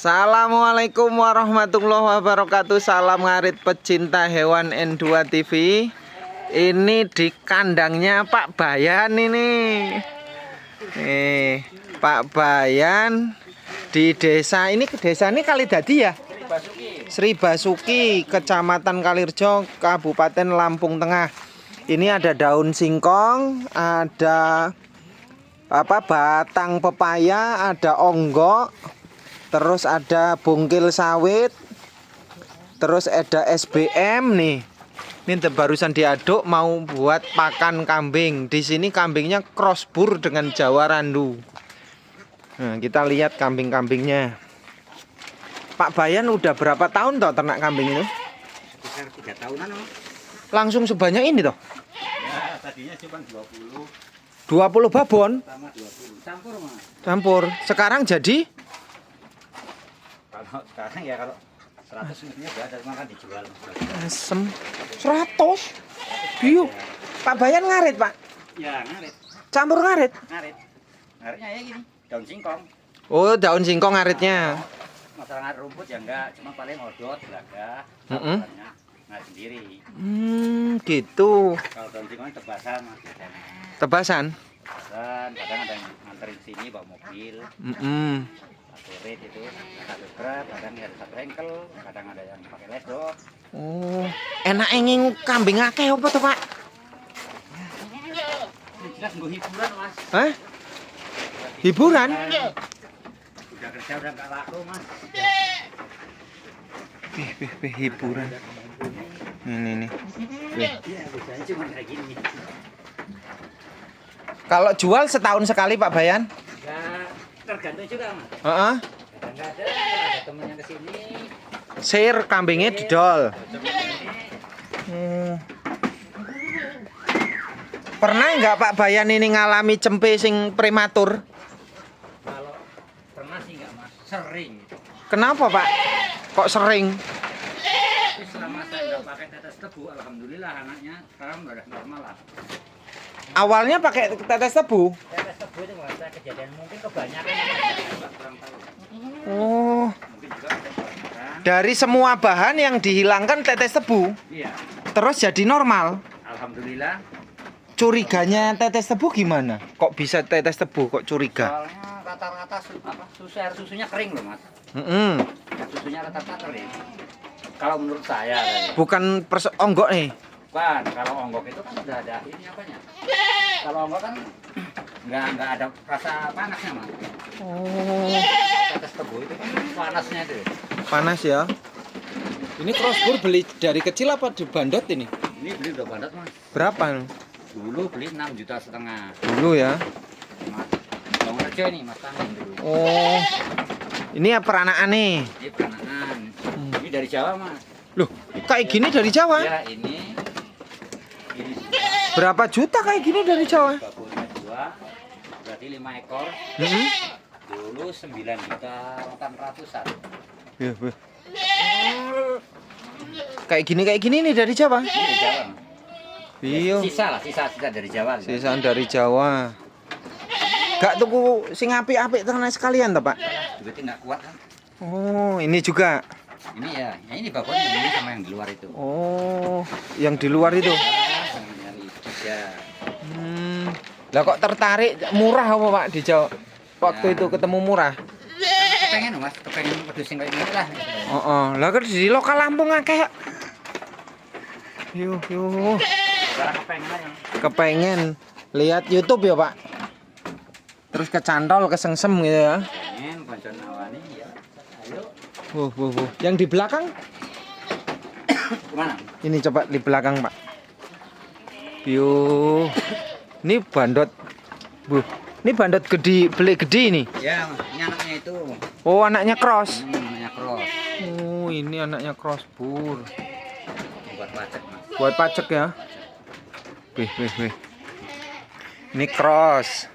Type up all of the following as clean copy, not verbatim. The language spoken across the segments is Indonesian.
Assalamualaikum warahmatullahi wabarakatuh. Salam ngarit pecinta hewan N2 TV. Ini di kandangnya Pak Bayan ini. Pak Bayan di desa ini, Kalidadi ya? Sri Basuki, Kecamatan Kalirjo, Kabupaten Lampung Tengah. Ini ada daun singkong, ada batang pepaya, ada onggok, terus ada bungkil sawit, terus ada SBM nih. Ini barusan diaduk mau buat pakan kambing. Di sini kambingnya crossbur dengan Jawa Randu. Nah, kita lihat kambing-kambingnya. Pak Bayan udah berapa tahun toh ternak kambing itu? Sekitar 3 tahunan. Langsung sebanyak ini toh? Ya, tadinya cuma 20. 20 babon? Sama 20. Campur, Mas. Campur. Sekarang jadi? Kalau sekarang ya kalau 100 mestinya udah ada, cuma kan dijual. Asem. 100? Biu. Pak Bayan ngarit, Pak? Ya, ngarit. Campur ngarit? Ngarit. Ngaritnya ya gini, daun singkong. Oh, daun singkong ngaritnya. Masalah ngarit rumput ya enggak, cuma paling odot, gelaga, ngarit sendiri. Gitu. Kalau daun singkong tebasan, Mas. Tebasan? Tebasan, kadang ada yang nganterin sini bawa mobil. Satu red itu, satu berat, kadang ada satu engkel, kadang ada yang pakai ledok. Oh, enak ingin kambing akeh apa tuh, Pak? Ini jelas nggak hiburan, Mas. Hah? Hiburan? Udah kerja udah nggak laku, Mas. Hiburan. Ini. Iya, biasanya cuma kayak gini. Kalau jual setahun sekali, Pak Bayan? Ya, tergantung juga, Mas. Heeh. Kadang nggak ada temen yang kesini. Sir kambingnya didol. Pernah nggak Pak Bayan ini ngalami cempe sing prematur? Kalau pernah sih nggak, Mas. Sering. Kenapa, Pak? Kok sering? Tapi selama saya nggak pakai tetes tebu, alhamdulillah anaknya sekarang udah normal lah. Awalnya pakai tetes tebu. Tetes tebu itu nggak saya kejadian, mungkin kebanyakan nggak kurang tahu. Oh, Mungkin juga ada kebanyakan. dari semua bahan yang dihilangkan tetes tebu, Iya, terus jadi normal. alhamdulillah. Curiganya tetes tebu gimana? Kok bisa tetes tebu kok curiga? Soalnya rata-rata air susunya kering loh, Mas. Susunya rata-rata kering. Kalau menurut saya, Bukan onggok nih. bukan. Kalau onggok itu kan udah ada ini apanya. Kalau onggok kan nggak ada rasa panasnya, Mas. Oh, Tetes tebu itu kan panasnya itu. panas ya. Ini crossbur beli dari kecil apa di bandot ini? Ini beli udah banget, Mas. Berapa? Dulu beli 6,5 juta. Dulu ya. Mas, bangun aja nih, Mas, tangan dulu. Oh, ini ya peranaan nih. Ini peranaan. Ini dari Jawa, Mas. Loh, kayak gini dari Jawa? Ya, ini Berapa juta kayak gini dari Jawa? babonnya 2, berarti 5 ekor. Dulu 9 juta 800-an. Ya, kayak gini nih dari Jawa. Ini dari Jawa. Mas. Iya. Sisa dari Jawa. Sisaan dari Jawa. Gak tuku sing apik-apik ternak sekalian toh, Pak? Duitnya nggak kuat kan? Oh, ini juga. Ini ya ini babonnya ini sama yang di luar itu. Oh, yang di luar itu. Sama yang ya. Lah kok tertarik murah apa, Pak, di Jawa? Waktu Ya. itu ketemu murah. Kepengen, Mas, kepengen pedusin kayak gini lah. Lah kan di lokal Lampung akeh. Yuh. Sekarang kepengen aja. Kepengen lihat YouTube ya, Pak. Terus kecantol, kesengsem gitu ya. Pengen boncon awani ya. Ayo. Yang di belakang? Kemana? Ini coba di belakang, Pak. Yuh. Ini bandot. Ini bandot beli gede ini. Ya, ini anaknya itu. Oh, anaknya cross. Anaknya cross. Oh, ini anaknya crossbur. Buat pacek, Mas. Buat pacek ya. Wih. Ini cross.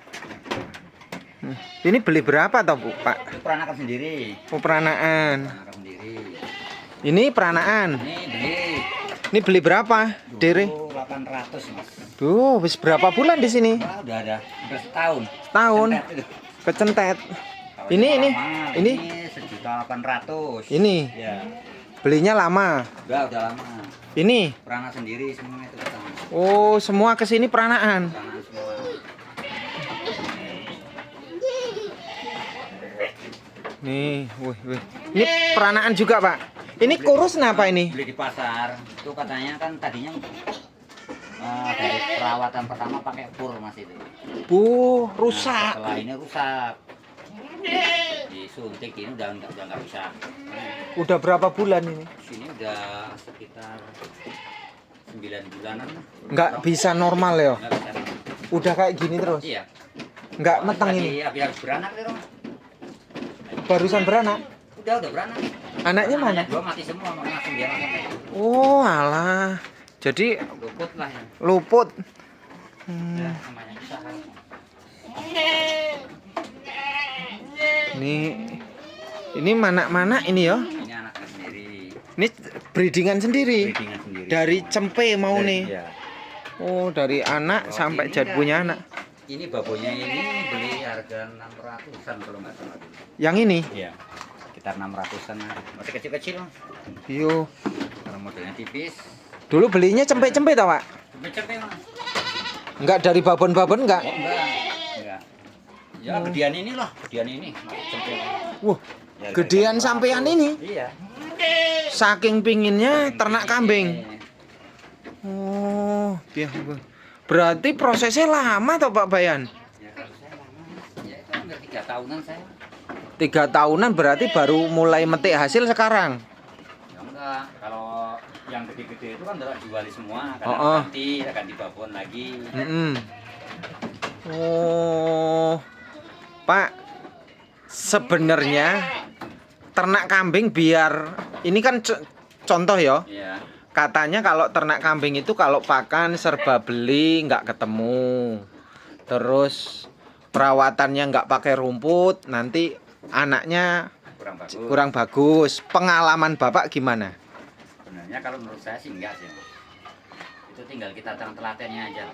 Ini beli berapa toh, Bu, Pak? Itu peranakan sendiri. Oh, peranaan. Peranakan sendiri. Ini peranaan. Ini beli Ini beli berapa? Dere. 800, Mas. Duh, wis berapa bulan di sini? Wah, udah ada hampir setahun. Tahun. Centet itu. Kecentet. Tahun Ini Rp1.800.000. Ini Ya. belinya lama. Udah lama. Ini. Peranak sendiri semua itu ketemu. Oh, semua kesini peranaan. Peranak semua. Nih, wih, wih. Ini peranaan juga, Pak. Ini kurus kenapa ini? Beli di pasar. Itu katanya kan tadinya dari perawatan pertama pakai pur Mas itu. Rusak. Setelah ini rusak. Disuntik ini udah nggak rusak. Udah berapa bulan ini? Sini udah sekitar 9 bulanan. Nggak bisa normal ya? Nggak bisa. Udah kayak gini terus? Iya. Nggak meteng ini? Iya, habis beranak nih, Rom. Barusan beranak? Udah beranak. Anaknya mana? Dua mati semua, langsung dia makan. Oh, alah. Jadi Luput lah ya. luput. Ya, namanya usaha. Ini mana ini ya? Ini anaknya sendiri. Ini breedingan sendiri. Breedingan sendiri. Dari cempe mau nih. Iya. Oh, dari anak sampai jadi punya anak. Ini babonya ini beli harga 600-an kalau nggak salah. Yang ini? Iya. Sekitar 600-an. Masih kecil-kecil, Mas. Yo. Karena modelnya tipis. Dulu belinya cempe-cempe tau, Pak? Cepet-cepet, Mas. Enggak dari babon-babon enggak? Oh, enggak. Ya, gedean ini lah, gedean ini. Cempe. Wah, gedean sampean ini. Iya. Saking pinginnya ternak kambing. Iya. Oh, iya. Berarti prosesnya lama toh Pak Bayan? Ya, kalau saya lama. Ya, itu hampir 3 tahunan saya. 3 tahunan berarti baru mulai metik hasil sekarang. Ya enggak, kalau yang gede-gede itu kan udah diwali semua, kadang Oh, oh. ganti babon lagi. Oh, Pak, sebenarnya ternak kambing biar ini kan contoh ya. Iya. Katanya kalau ternak kambing itu kalau pakan serba beli nggak ketemu. Terus perawatannya nggak pakai rumput, nanti anaknya kurang bagus. Pengalaman Bapak gimana? Sebenarnya kalau menurut saya sih enggak sih. Itu tinggal kita telatennya aja.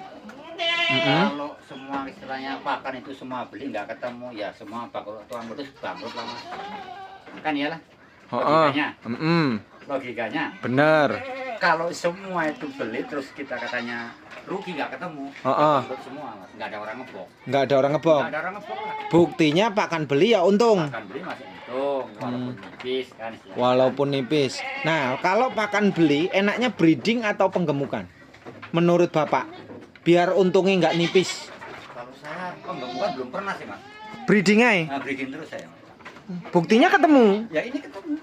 Kalau semua istilahnya pakan itu semua beli nggak ketemu, ya semua tuan terus bangkrut lah, Mas. Kan iyalah. Logikanya. Logikanya. Bener. Kalau semua itu beli terus kita katanya rugi nggak ketemu, bangkrut semua, Mas. Nggak ada orang ngebok. Nggak ada orang ngebok. Nggak ada orang ngebok lah. Buktinya pakan beli ya untung. Pakan beli masih untung, walaupun nipis kan. Walaupun nipis. Nah, kalau pakan beli enaknya breeding atau penggemukan? Menurut Bapak, biar untungnya nggak nipis. Kalau saya penggemukan belum pernah sih, Mas. Breeding aja. Nah, breeding terus saya, Mas. Buktinya ketemu. Ya ini ketemu.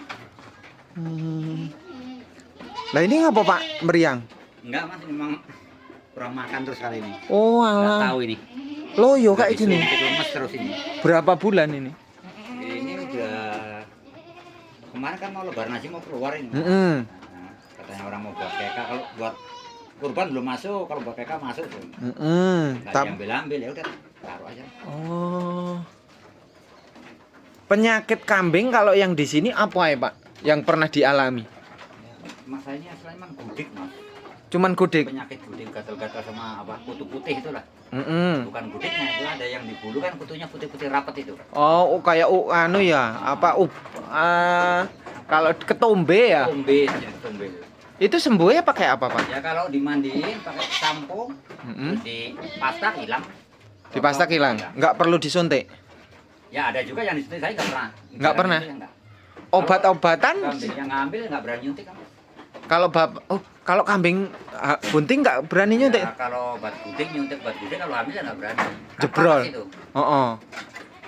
Lah ini ngapa Pak meriang? Enggak, Mas, memang kurang makan terus kali ini. Oh Nggak alah. tahu ini. Loyo kayak gini. Lemes terus ini. Berapa bulan ini? Ini udah kemarin kan mau lebaran aja mau keluar ini. Mas. Nah, katanya orang mau buat PK, kalau buat kurban belum masuk, kalau buat PK masuk tuh. Nggak diambil-ambil, ya udah taruh aja. Oh. Penyakit kambing kalau yang di sini apa ya Pak? Yang pernah dialami? Ya, Mas saya ini asalnya memang gudik, Mas. Cuman gudik. Penyakit gudik, gatal-gatal sama apa kutu putih itulah. Bukan gudiknya, itu ada yang di bulu kan kutunya putih-putih rapet itu. Oh, kayak anu ya, apa kalau ketombe ya? Ketombe, ya, ketombe. Itu sembuhnya pakai apa, Pak? Ya kalau dimandiin pakai sampo, terus di pasta hilang. Di pasta hilang, nggak perlu disuntik. Ya ada juga yang disuntik, saya nggak pernah. Nggak pernah. Enggak. Obat-obatan? Kambing yang ngambil nggak berani nyuntik kan? Kalau kambing bunting nggak berani nyuntik. Ya, kalau obat gudik nyuntik, obat gudik kalau hamil ya nggak berani. Jebrol. Itu.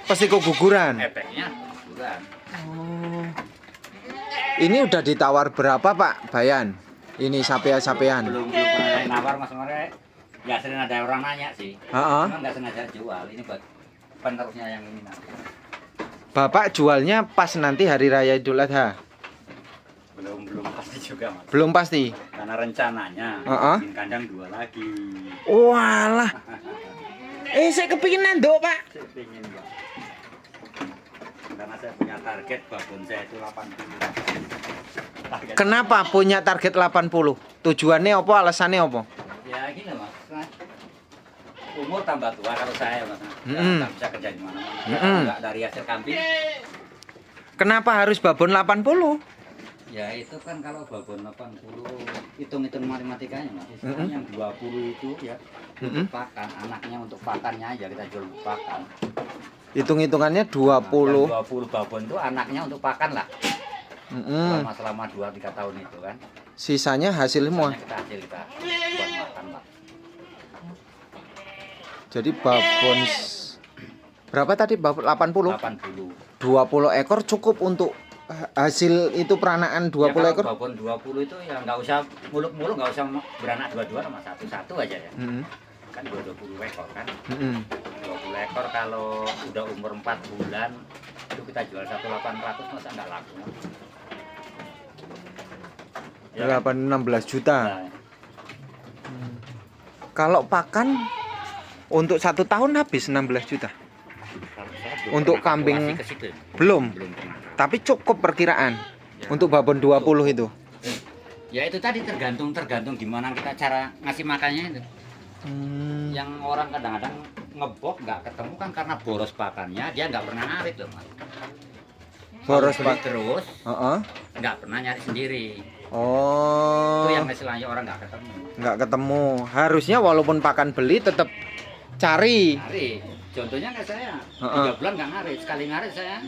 Pasti keguguran. Efeknya guguran. Oh. Ini udah ditawar berapa Pak Bayan? Ini sapean-sapean. Belum pernah nawar Mas More. Ya sering ada orang nanya sih. Cuma nggak sengaja jual. Ini buat penerusnya yang ini nanti. Bapak jualnya pas nanti hari raya Idul Adha? Belum pasti juga, Mas. Belum pasti. Karena rencananya bikin kandang 2 lagi. Walah. Saya kepingin nanduk, Pak. Saya pingin, Pak. Karena saya punya target babon saya itu 80. Kenapa punya target 80? Tujuannya apa? Alasannya apa? Ya gini, Mas. umur tambah tua kalau saya Mas. Nggak bisa kerja di mana-mana. Nggak dari hasil kambing. Kenapa harus babon 80? Ya itu kan kalau babon 80 hitung-hitung matematikanya Mas. Yang 20 itu ya untuk pakan, anaknya untuk pakannya aja kita jual untuk pakan. Hitung-hitungannya 20. Nah, 20 babon itu anaknya untuk pakan lah. Selama 2-3 tahun itu kan. Sisanya hasil semua. Kita buat makan Pak. Jadi babon berapa tadi? Babon 80. 80. 20 ekor cukup untuk hasil itu peranaan 20 ya, ekor. Babon 20 itu ya nggak usah muluk-muluk, nggak usah beranak dua-dua sama satu-satu aja ya. Kan 20 ekor kan. 20 ekor kalau udah umur 4 bulan itu kita jual 1.800 masa nggak laku. Ya, 16 juta. Nah, Kalau pakan untuk 1 tahun habis 16 juta. Untuk kambing ke situ. belum. Belum pernah. Tapi cukup perkiraan untuk babon 20 itu. Ya itu tadi tergantung gimana kita cara ngasih makannya itu. Yang orang kadang-kadang ngebok nggak ketemu kan karena boros pakannya, dia nggak pernah narik loh Mas. Boros Beli pak. terus, nggak pernah nyari sendiri. Oh. Itu yang istilahnya orang nggak ketemu. Nggak ketemu. Harusnya walaupun pakan beli tetap cari. Narik. Contohnya kayak saya, 3 bulan nggak narik. Sekali narik saya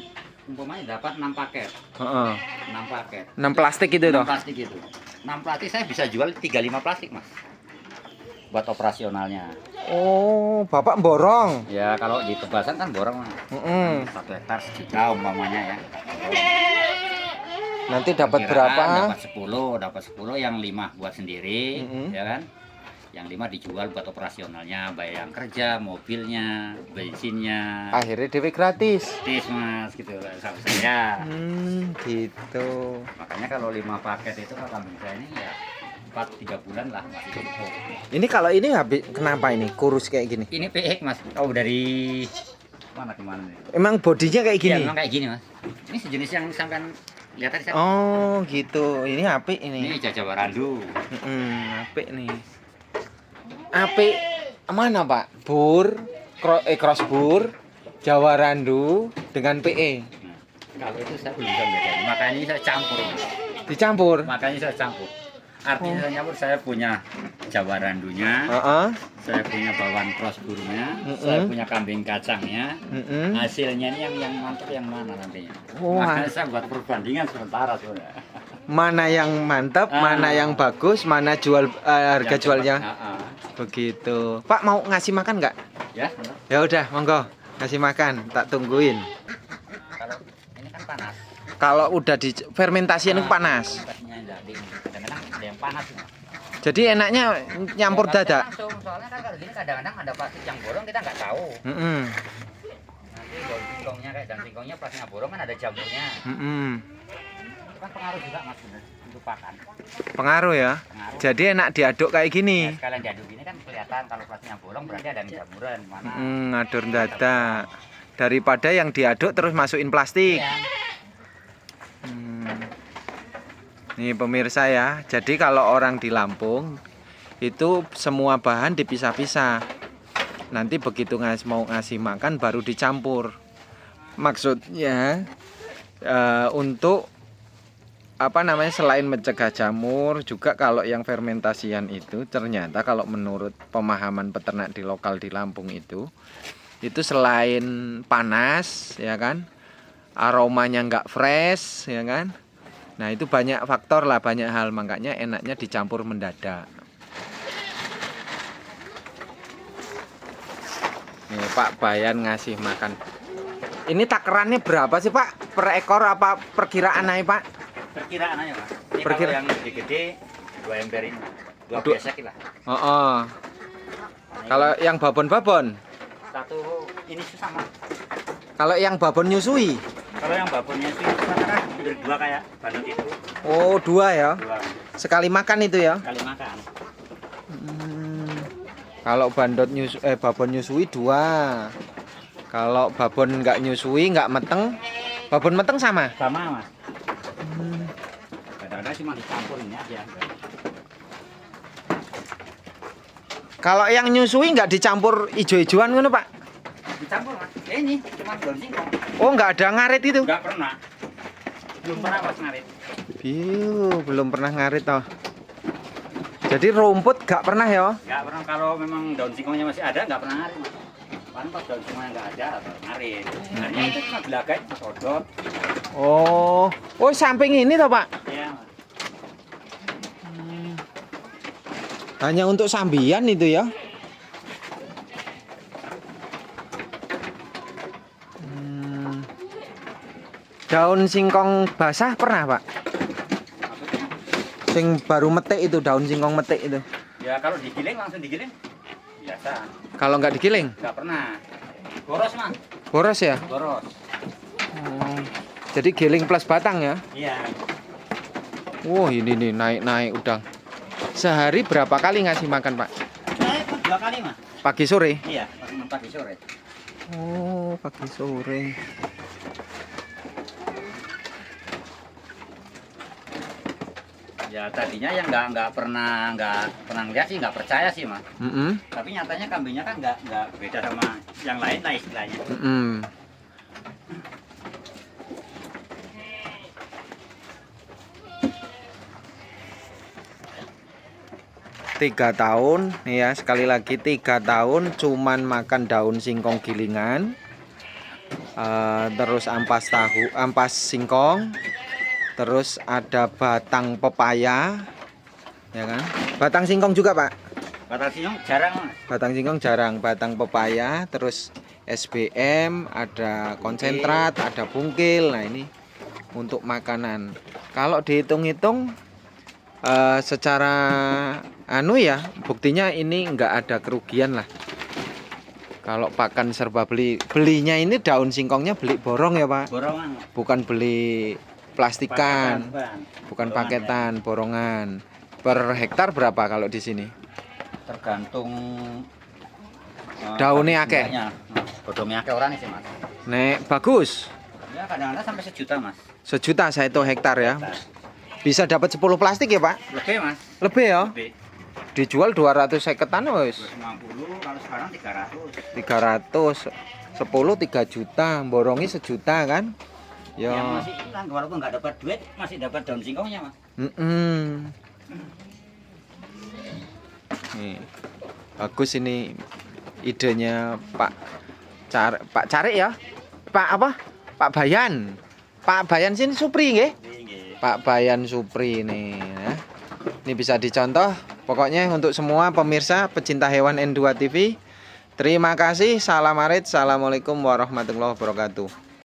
umpamanya dapat 6 paket. 6 paket. 6 plastik itu 6 toh. plastik itu. 6 plastik saya bisa jual 35 plastik Mas. Buat operasionalnya. Oh, Bapak borong. Ya kalau di tebasan kan borong Mas. 1 hektar sejuta umpamanya ya. Nanti dapat Perkiraan berapa? Dapat 10 yang 5 buat sendiri, ya kan? Yang 5 dijual buat operasionalnya, bayar yang kerja, mobilnya, bensinnya. Akhirnya dewe gratis. Gratis Mas gitu sama saya. Gitu. Makanya kalau 5 paket itu kalau kambing saya ini ya 3 bulan lah masih cukup. Ini kalau ini habis kenapa ini kurus kayak gini? Ini PX Mas. Oh dari mana kemana nih? Emang bodinya kayak Iya, gini? memang kayak gini Mas. Ini sejenis yang sampean lihat tadi saya. Oh, gitu. Ini apik ini. Ini Jawa Randu. Apik nih. Apik mana, Pak? Cross bur, Jawa Randu dengan PE. Kalau itu saya belum bisa bedain. Makanya ini saya campur Mas. Dicampur. Makanya saya campur. Artinya saya nyampur, saya punya Jawa Randunya, saya punya bawaan crossburnya, saya punya kambing kacangnya. Hasilnya ini yang mantap yang mana nantinya? Makanya saya buat perbandingan sementara sebenarnya. Mana yang mantap, mana yang bagus, mana harga jualnya. Begitu. Pak mau ngasih makan nggak? Ya. Ya udah, monggo ngasih makan, tak tungguin. Kalau ini kan panas. Kalau udah di fermentasi ini panas. Kadang-kadang ada yang panas. Jadi enaknya nyampur dadak. Langsung, soalnya kan kalau gini kadang-kadang ada plastik yang bolong kita nggak tahu. Nanti daun singkongnya kayak daun singkongnya plastiknya bolong kan ada jamurnya. Itu kan pengaruh juga Mas untuk pakan. Pengaruh ya. Pengaruh. Jadi enak diaduk kayak gini. Nah, sekalian diaduk gini kan kelihatan kalau plastiknya bolong berarti ada jamuran mana. Ngadur dadak. Daripada yang diaduk terus masukin plastik. Iya. Nih pemirsa ya. Jadi kalau orang di Lampung itu semua bahan dipisah-pisah. Nanti begitu mau ngasih makan baru dicampur. Maksudnya untuk apa namanya, selain mencegah jamur juga kalau yang fermentasian itu ternyata kalau menurut pemahaman peternak di lokal di Lampung itu selain panas ya kan, aromanya nggak fresh ya kan. Nah itu banyak faktor lah, banyak hal, makanya enaknya dicampur mendadak. Nih Pak Bayan ngasih makan. Ini takarannya berapa sih Pak? Per ekor apa perkiraan aja Pak? Perkiraan aja Mas. Ini kalau yang gede-gede 2 ember ini. 2 besek lah. Kalau yang babon-babon? Satu ini sama. Kalau yang babon nyusui? Kalau yang babonnya itu kan hampir 2 kayak bandot itu. Oh 2 ya? 2. Sekali makan itu ya? Sekali makan. Kalau babon nyusui 2. Kalau babon nggak nyusui, nggak meteng, babon meteng sama? Sama Mas. Kadang-kadang cuma dicampur ini aja. Kalau yang nyusui nggak dicampur ijo-ijoan ngono, Pak? Dicampur Mas. Ini cuma daun singkong. Oh, nggak ada ngarit itu? Enggak pernah. Belum pernah Mas ngarit. Belum pernah ngarit toh. Jadi rumput nggak pernah ya? Enggak pernah, kalau memang daun singkongnya masih ada enggak pernah ngarit Mas. Kan pas daun singkongnya enggak ada, baru ngarit. Hanya itu cuma gelagai, sodot. Oh, samping ini toh, Pak? Iya Mas. Hanya untuk sambian itu ya? Daun singkong basah pernah, Pak? Maksudnya? Sing baru metik itu, daun singkong metik itu. Ya kalau digiling langsung digiling. Biasa. Kalau nggak digiling? Enggak pernah. Boros Mas. Boros ya? Boros. Oh, jadi giling plus batang ya? Iya. Wah, ini nih naik-naik udang. Sehari berapa kali ngasih makan, Pak? Saya 2 kali Mas. Pagi sore? Iya, pagi sore. Oh, pagi sore. Ya tadinya yang nggak pernah lihat sih, nggak percaya sih Mas. Tapi nyatanya kambingnya kan nggak beda sama yang lain lah istilahnya. 3 tahun nih ya, sekali lagi 3 tahun cuman makan daun singkong gilingan, terus ampas singkong, terus ada batang pepaya, ya kan? Batang singkong juga, Pak? Batang singkong jarang Mas. Batang singkong jarang, batang pepaya, terus SBM, ada konsentrat, ada bungkil. Nah ini untuk makanan. Kalau dihitung-hitung secara buktinya ini nggak ada kerugian lah. Kalau pakan serba belinya ini daun singkongnya beli borong ya, Pak? Borongan. Bukan beli plastikan, bukan paketan, borongan. Per hektar berapa kalau di sini? Tergantung daunnya akeh. Bodongnya akeh orang sih Mas. Nek bagus. Ya kadang-kadang sampai 1 juta Mas. 1 juta saya itu hektar ya. Bisa dapat 10 plastik ya, Pak? Lebih Mas. Lebih ya? Lebih. Dijual 250-an wis. 250, kalau sekarang 300. 300. 10 3 juta, borongi 1 juta kan? Ya. Yang masih hilang walaupun nggak dapat duit, masih dapat daun singkongnya Mas. Nih. Bagus ini idenya Pak Cari ya? Pak apa? Pak Bayan. Pak Bayan sini Supri nggih? Pak Bayan Supri nih ya. Ini bisa dicontoh. Pokoknya untuk semua pemirsa pecinta hewan N2 TV, terima kasih. Salam arit. Assalamualaikum warahmatullahi wabarakatuh.